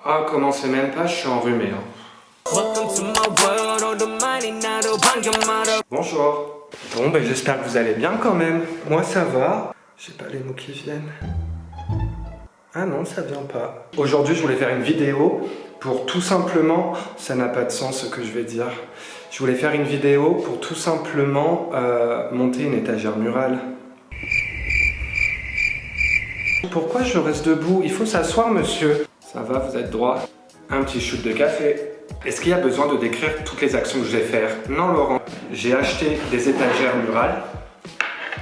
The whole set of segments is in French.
Ah, commencez même pas, je suis enrhumé. Bonjour. Bon, ben j'espère que vous allez bien quand même. Moi, ça va. J'ai pas les mots qui viennent. Ah non, ça vient pas. Aujourd'hui, je voulais faire une vidéo pour tout simplement... Ça n'a pas de sens ce que je vais dire. Je voulais faire une vidéo pour tout simplement monter une étagère murale. Pourquoi je reste debout? Il faut s'asseoir, monsieur. Ça va, vous êtes droit. Un petit shoot de café. Est-ce qu'il y a besoin de décrire toutes les actions que je vais faire? Non, Laurent. J'ai acheté des étagères murales.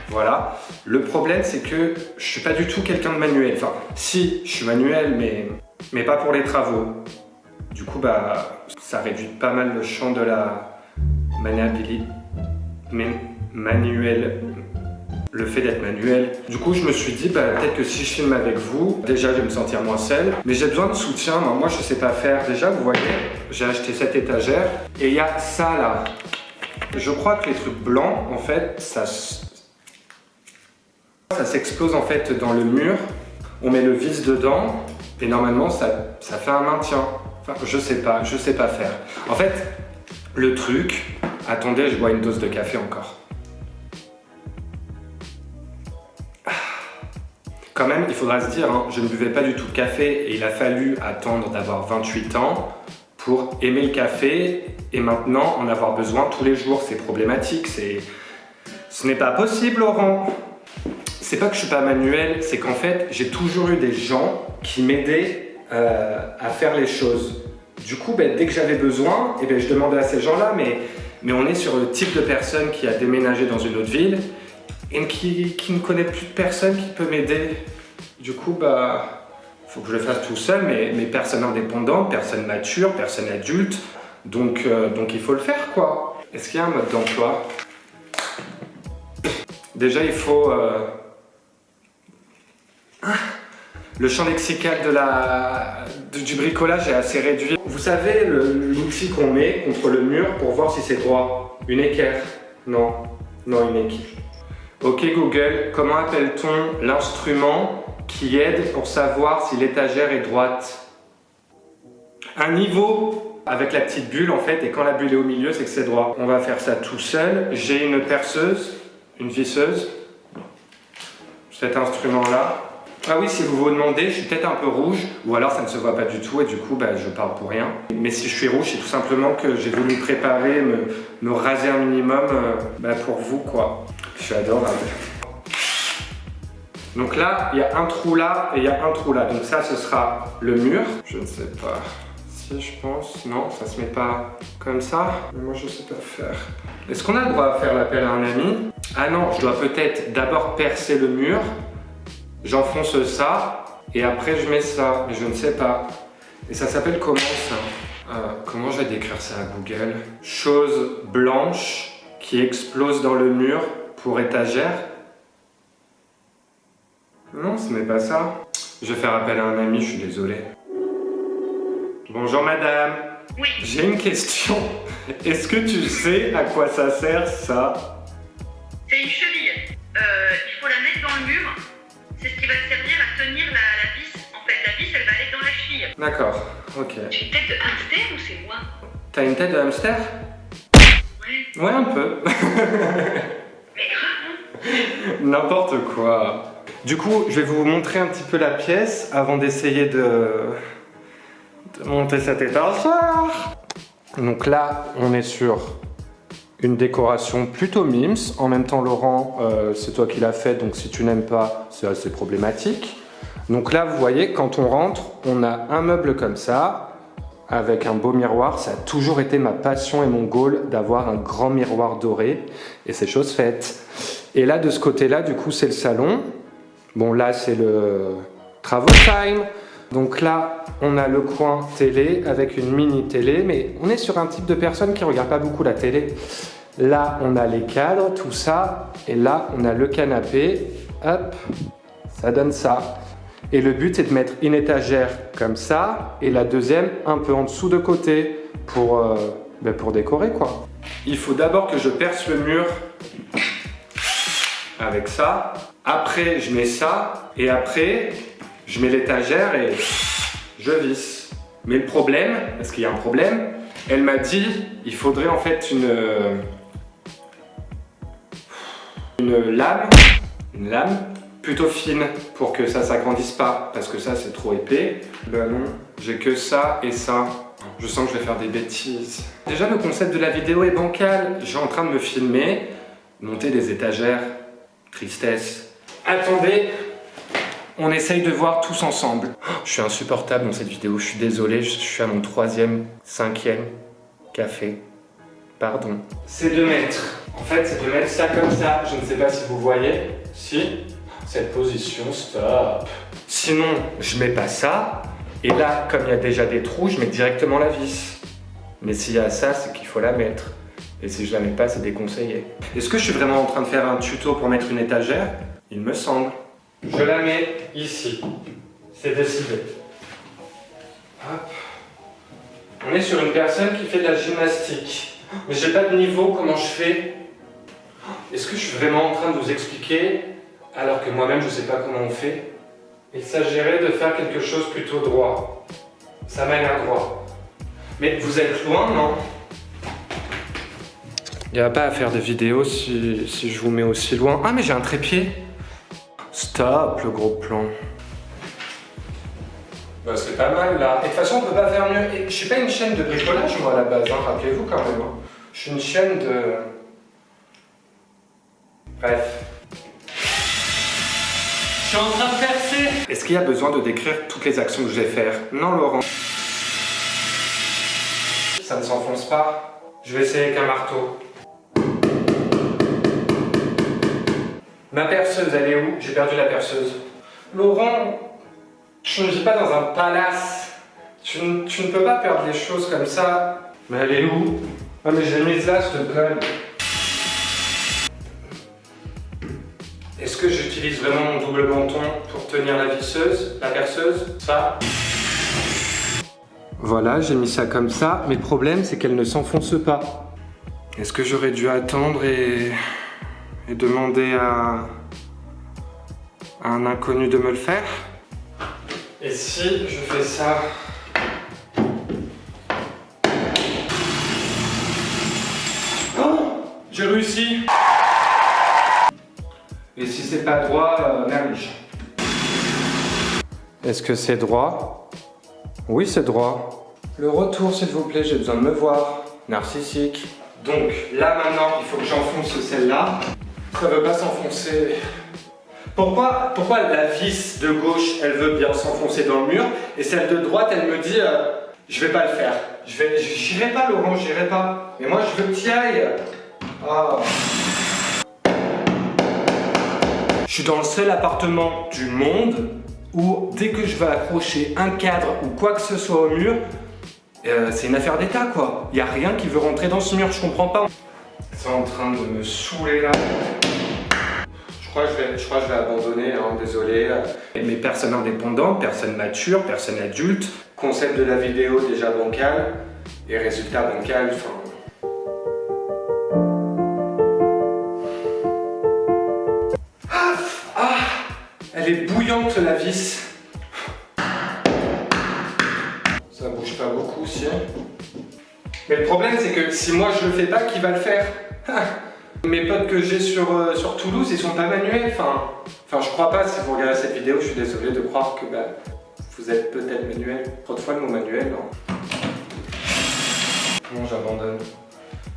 Voilà. Le problème, c'est que je suis pas du tout quelqu'un de manuel. Enfin, si, je suis manuel, mais pas pour les travaux. Du coup, bah, ça réduit pas mal le champ de la maniabilité. Le fait d'être manuel. Du coup, je me suis dit, bah, peut-être que si je filme avec vous, déjà, je vais me sentir moins seul. Mais j'ai besoin de soutien. Moi, je sais pas faire. Déjà, vous voyez, j'ai acheté cette étagère. Et il y a ça, là. Je crois que les trucs blancs, en fait, ça s'explose, en fait, dans le mur. On met le vis dedans. Et normalement, ça fait un maintien. Enfin, je sais pas faire. En fait, le truc... Attendez, je bois une dose de café encore. Quand même, il faudra se dire, hein, je ne buvais pas du tout de café et il a fallu attendre d'avoir 28 ans pour aimer le café et maintenant en avoir besoin tous les jours. C'est problématique, ce n'est pas possible, Laurent. C'est pas que je suis pas manuel, c'est qu'en fait, j'ai toujours eu des gens qui m'aidaient à faire les choses. Du coup, dès que j'avais besoin, je demandais à ces gens-là, mais on est sur le type de personne qui a déménagé dans une autre ville et qui ne connaît plus de personne qui peut m'aider. Du coup, faut que je le fasse tout seul, mais personne indépendante, personne mature, personne adulte. Donc il faut le faire, quoi. Est-ce qu'il y a un mode d'emploi? Déjà, il faut... Le champ lexical du bricolage est assez réduit. Vous savez, l'outil qu'on met contre le mur pour voir si c'est droit. Une équerre? Non, une équerre. Ok Google, comment appelle-t-on l'instrument qui aide pour savoir si l'étagère est droite? Un niveau avec la petite bulle en fait, et quand la bulle est au milieu, c'est que c'est droit. On va faire ça tout seul. J'ai une perceuse, une visseuse, cet instrument-là. Ah oui, si vous vous demandez, je suis peut-être un peu rouge, ou alors ça ne se voit pas du tout, et du coup, je parle pour rien. Mais si je suis rouge, c'est tout simplement que j'ai voulu me préparer, me raser un minimum pour vous, quoi. Je suis adorable. Donc là, il y a un trou là, et il y a un trou là. Donc ça, ce sera le mur. Je ne sais pas si je pense. Non, ça se met pas comme ça. Mais moi, je sais pas faire. Est-ce qu'on a le droit à faire l'appel à un ami? Ah non, je dois peut-être d'abord percer le mur. J'enfonce ça et après je mets ça, mais je ne sais pas. Et ça s'appelle comment ça? Comment je vais décrire ça à Google? Chose blanche qui explose dans le mur pour étagère? Non, ce n'est pas ça. Je vais faire appel à un ami, je suis désolé. Bonjour madame. Oui. J'ai une question. Est-ce que tu sais à quoi ça sert ça? C'est une cheville. Il faut la mettre dans le mur. C'est ce qui va te servir à tenir la vis. En fait, la vis, elle va aller dans la cheville. D'accord, ok. J'ai une tête de hamster ou c'est moi? T'as une tête de hamster? Ouais. Ouais, un peu. Mais grave. N'importe quoi. Du coup, je vais vous montrer un petit peu la pièce avant d'essayer de monter cette étagère. Donc là, on est sur une décoration plutôt mimes. En même temps, Laurent, c'est toi qui l'as fait, donc si tu n'aimes pas, c'est assez problématique. Donc là, vous voyez, quand on rentre, on a un meuble comme ça, avec un beau miroir. Ça a toujours été ma passion et mon goal d'avoir un grand miroir doré. Et c'est chose faite. Et là, de ce côté-là, du coup, c'est le salon. Bon, là, c'est le travaux time. Donc là, on a le coin télé avec une mini télé, mais on est sur un type de personne qui ne regarde pas beaucoup la télé. Là, on a les cadres, tout ça, et là, on a le canapé. Hop, ça donne ça. Et le but, c'est de mettre une étagère comme ça, et la deuxième un peu en dessous de côté, pour décorer, quoi. Il faut d'abord que je perce le mur avec ça. Après, je mets ça, et après... je mets l'étagère et je visse. Mais le problème, parce qu'il y a un problème, elle m'a dit il faudrait en fait une lame plutôt fine pour que ça s'agrandisse pas, parce que ça c'est trop épais. Ben non, j'ai que ça et ça. Je sens que je vais faire des bêtises. Déjà le concept de la vidéo est bancal. Je suis en train de me filmer, monter des étagères, tristesse. Attendez, on essaye de voir tous ensemble. Je suis insupportable dans cette vidéo, je suis désolé, je suis à mon 3e, 5e café. Pardon. C'est de mettre, en fait c'est de mettre ça comme ça. Je ne sais pas si vous voyez. Si, cette position, stop. Sinon, je mets pas ça. Et là, comme il y a déjà des trous, je mets directement la vis. Mais s'il y a ça, c'est qu'il faut la mettre. Et si je la mets pas, c'est déconseillé. Est-ce que je suis vraiment en train de faire un tuto pour mettre une étagère? Il me semble. Je la mets ici. C'est décidé. Hop. On est sur une personne qui fait de la gymnastique. Mais j'ai pas de niveau, comment je fais? Est-ce que je suis vraiment en train de vous expliquer alors que moi-même je sais pas comment on fait? Il s'agirait de faire quelque chose plutôt droit. Ça m'a l'air droit. Mais vous êtes loin, non? Il n'y a pas à faire de vidéo si je vous mets aussi loin. Ah mais j'ai un trépied. Stop le gros plan. Bah c'est pas mal là. Et de toute façon on peut pas faire mieux. Et je suis pas une chaîne de bricolage moi à la base, hein, rappelez-vous quand même. Hein. Je suis une chaîne de... Bref. Je suis en train de percer. Est-ce qu'il y a besoin de décrire toutes les actions que je vais faire? Non, Laurent. Ça ne s'enfonce pas. Je vais essayer avec un marteau. Ma perceuse, elle est où? J'ai perdu la perceuse. Laurent, tu ne vis pas dans un palace. Tu ne peux pas perdre les choses comme ça. Mais elle est où? Ah mais j'ai mis là, s'il te plaît. Est-ce que j'utilise vraiment mon double menton pour tenir la visseuse, la perceuse? Ça. Voilà, j'ai mis ça comme ça, mais le problème c'est qu'elle ne s'enfonce pas. Est-ce que j'aurais dû attendre et demander à un inconnu de me le faire? Et si je fais ça? Oh, j'ai réussi! Et si c'est pas droit, merge. Est-ce que c'est droit? Oui, c'est droit. Le retour, s'il vous plaît, j'ai besoin de me voir. Narcissique. Donc, là maintenant, il faut que j'enfonce celle-là. Ça veut pas s'enfoncer. Pourquoi la vis de gauche, elle veut bien s'enfoncer dans le mur, et celle de droite, elle me dit je vais pas le faire. J'irai pas, Laurent, j'irai pas. Mais moi, je veux que tu y ailles. Ah. Je suis dans le seul appartement du monde où dès que je vais accrocher un cadre ou quoi que ce soit au mur, c'est une affaire d'état quoi. Il n'y a rien qui veut rentrer dans ce mur, je comprends pas. C'est en train de me saouler là. Je crois que je vais abandonner, hein, désolé. Mais personne indépendante, personne mature, personne adulte. Concept de la vidéo déjà bancal et résultat bancal, enfin... Elle est bouillante la vis. Ça bouge pas beaucoup si. Mais le problème c'est que si moi je le fais pas, qui va le faire? Mes potes que j'ai sur Toulouse, ils sont pas manuels. Enfin je crois pas, si vous regardez cette vidéo, je suis désolé de croire que vous êtes peut-être manuel. Trop de fois le mot manuel, non? Non, j'abandonne.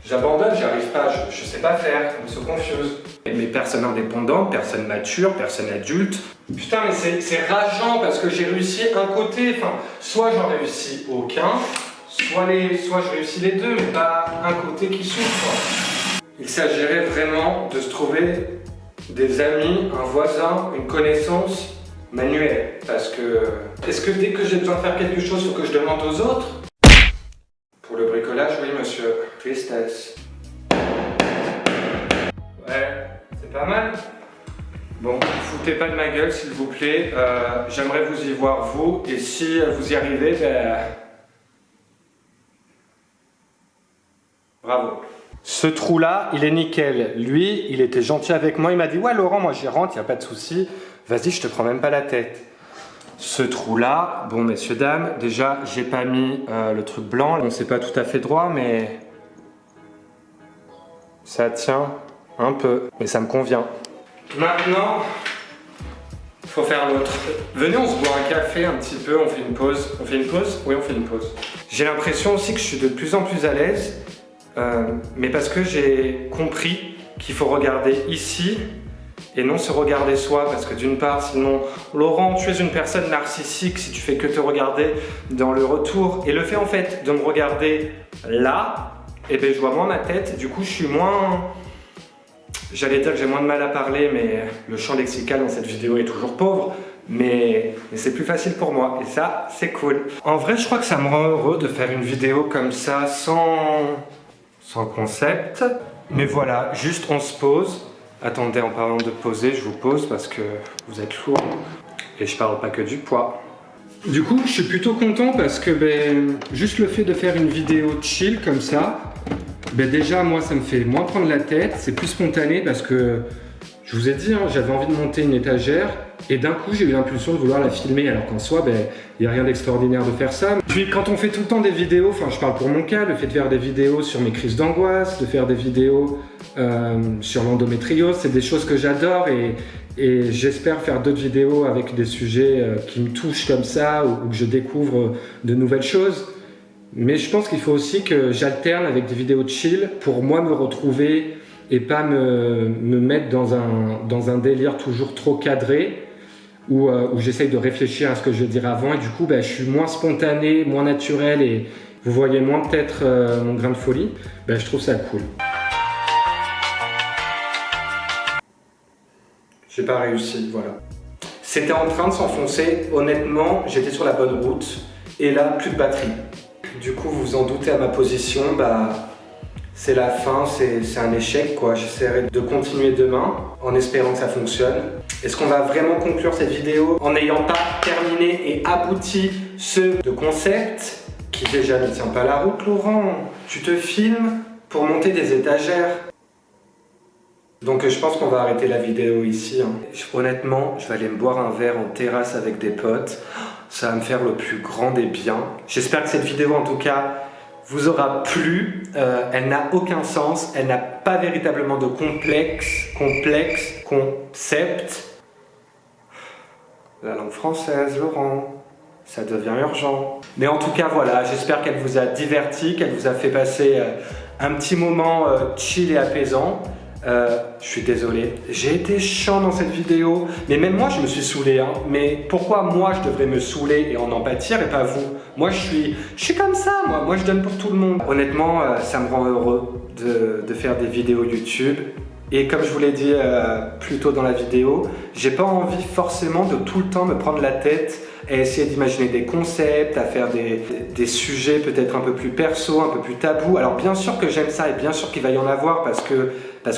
J'abandonne, j'y arrive pas, je sais pas faire, je me suis confuse. Mais personne indépendante, personne mature, personne adulte. Putain mais c'est rageant parce que j'ai réussi un côté, enfin, soit j'en réussis aucun, soit je réussis les deux, mais pas un côté qui souffre. Il s'agirait vraiment de se trouver des amis, un voisin, une connaissance manuelle. Parce que, est-ce que dès que j'ai besoin de faire quelque chose, il faut que je demande aux autres? Pour le bricolage, oui monsieur. Tristesse. Ouais, c'est pas mal. Bon, foutez pas de ma gueule s'il vous plaît. J'aimerais vous y voir vous. Et si vous y arrivez, bravo. Ce trou-là, il est nickel. Lui, il était gentil avec moi. Il m'a dit, ouais Laurent, moi j'y rentre, il n'y a pas de souci. Vas-y, je te prends même pas la tête. ce trou-là. Bon, messieurs, dames, déjà, j'ai pas mis le truc blanc. Bon, c'est pas tout à fait droit, mais ça tient un peu. Mais ça me convient. Maintenant, il faut faire l'autre. Venez, on se boit un café un petit peu, on fait une pause. On fait une pause? Oui, on fait une pause. J'ai l'impression aussi que je suis de plus en plus à l'aise, mais parce que j'ai compris qu'il faut regarder ici et non se regarder soi, parce que d'une part, sinon, Laurent, tu es une personne narcissique si tu fais que te regarder dans le retour. Et le fait en fait de me regarder là, et ben je vois moins ma tête, du coup je suis moins... J'allais dire que j'ai moins de mal à parler, mais le champ lexical dans cette vidéo est toujours pauvre, mais c'est plus facile pour moi, et ça, c'est cool. En vrai, je crois que ça me rend heureux de faire une vidéo comme ça, sans concept. Mais voilà, juste on se pose. Attendez, en parlant de poser, je vous pose parce que vous êtes lourd. Et je parle pas que du poids. Du coup, je suis plutôt content parce que juste le fait de faire une vidéo chill comme ça, déjà moi ça me fait moins prendre la tête, c'est plus spontané parce que je vous ai dit, hein, j'avais envie de monter une étagère et d'un coup j'ai eu l'impulsion de vouloir la filmer alors qu'en soi il n'y a rien d'extraordinaire de faire ça. Puis quand on fait tout le temps des vidéos, enfin je parle pour mon cas, le fait de faire des vidéos sur mes crises d'angoisse, de faire des vidéos sur l'endométriose, c'est des choses que j'adore et j'espère faire d'autres vidéos avec des sujets qui me touchent comme ça ou que je découvre de nouvelles choses. Mais je pense qu'il faut aussi que j'alterne avec des vidéos de chill pour moi me retrouver et pas me mettre dans un délire toujours trop cadré où j'essaye de réfléchir à ce que je vais dire avant et du coup je suis moins spontané, moins naturel et vous voyez moins peut-être mon grain de folie. Je trouve ça cool. J'ai pas réussi, voilà. C'était en train de s'enfoncer, honnêtement j'étais sur la bonne route et là plus de batterie. Du coup vous vous en doutez à ma position, c'est la fin, c'est un échec quoi. J'essaierai de continuer demain en espérant que ça fonctionne. Est-ce qu'on va vraiment conclure cette vidéo en n'ayant pas terminé et abouti ce de concept qui déjà ne tient pas la route, Laurent? Tu te filmes pour monter des étagères. Donc je pense qu'on va arrêter la vidéo ici. Honnêtement, je vais aller me boire un verre en terrasse avec des potes. Ça va me faire le plus grand des biens. J'espère que cette vidéo en tout cas vous aura plu. Elle n'a aucun sens, elle n'a pas véritablement de concept. La langue française, Laurent, ça devient urgent. Mais en tout cas voilà, j'espère qu'elle vous a diverti, qu'elle vous a fait passer un petit moment chill et apaisant. Je suis désolé, j'ai été chiant dans cette vidéo, mais même moi je me suis saoulé, hein. Mais pourquoi moi je devrais me saouler et en pâtir et pas vous? Moi je suis comme ça, moi je donne pour tout le monde. Honnêtement, ça me rend heureux de faire des vidéos YouTube. Et comme je vous l'ai dit plus tôt dans la vidéo, j'ai pas envie forcément de tout le temps me prendre la tête à essayer d'imaginer des concepts, à faire des sujets peut-être un peu plus perso, un peu plus tabous. Alors bien sûr que j'aime ça et bien sûr qu'il va y en avoir parce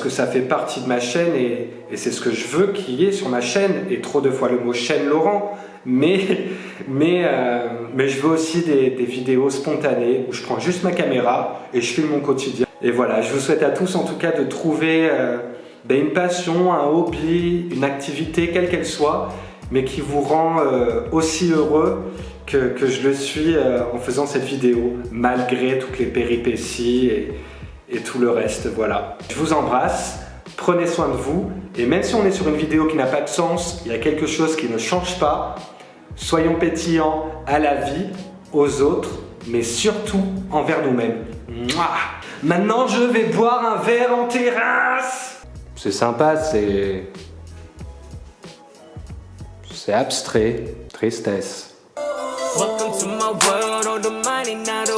que ça fait partie de ma chaîne et c'est ce que je veux qu'il y ait sur ma chaîne, et trop de fois le mot chaîne Laurent, mais je veux aussi des vidéos spontanées où je prends juste ma caméra et je filme mon quotidien. Et voilà, je vous souhaite à tous en tout cas de trouver une passion, un hobby, une activité, quelle qu'elle soit, mais qui vous rend aussi heureux que je le suis en faisant cette vidéo, malgré toutes les péripéties et tout le reste, voilà. Je vous embrasse, prenez soin de vous, et même si on est sur une vidéo qui n'a pas de sens, il y a quelque chose qui ne change pas. Soyons pétillants à la vie, aux autres, mais surtout envers nous-mêmes. Maintenant, je vais boire un verre en terrasse. C'est sympa, c'est abstrait, tristesse. Welcome to my world, all the money, not a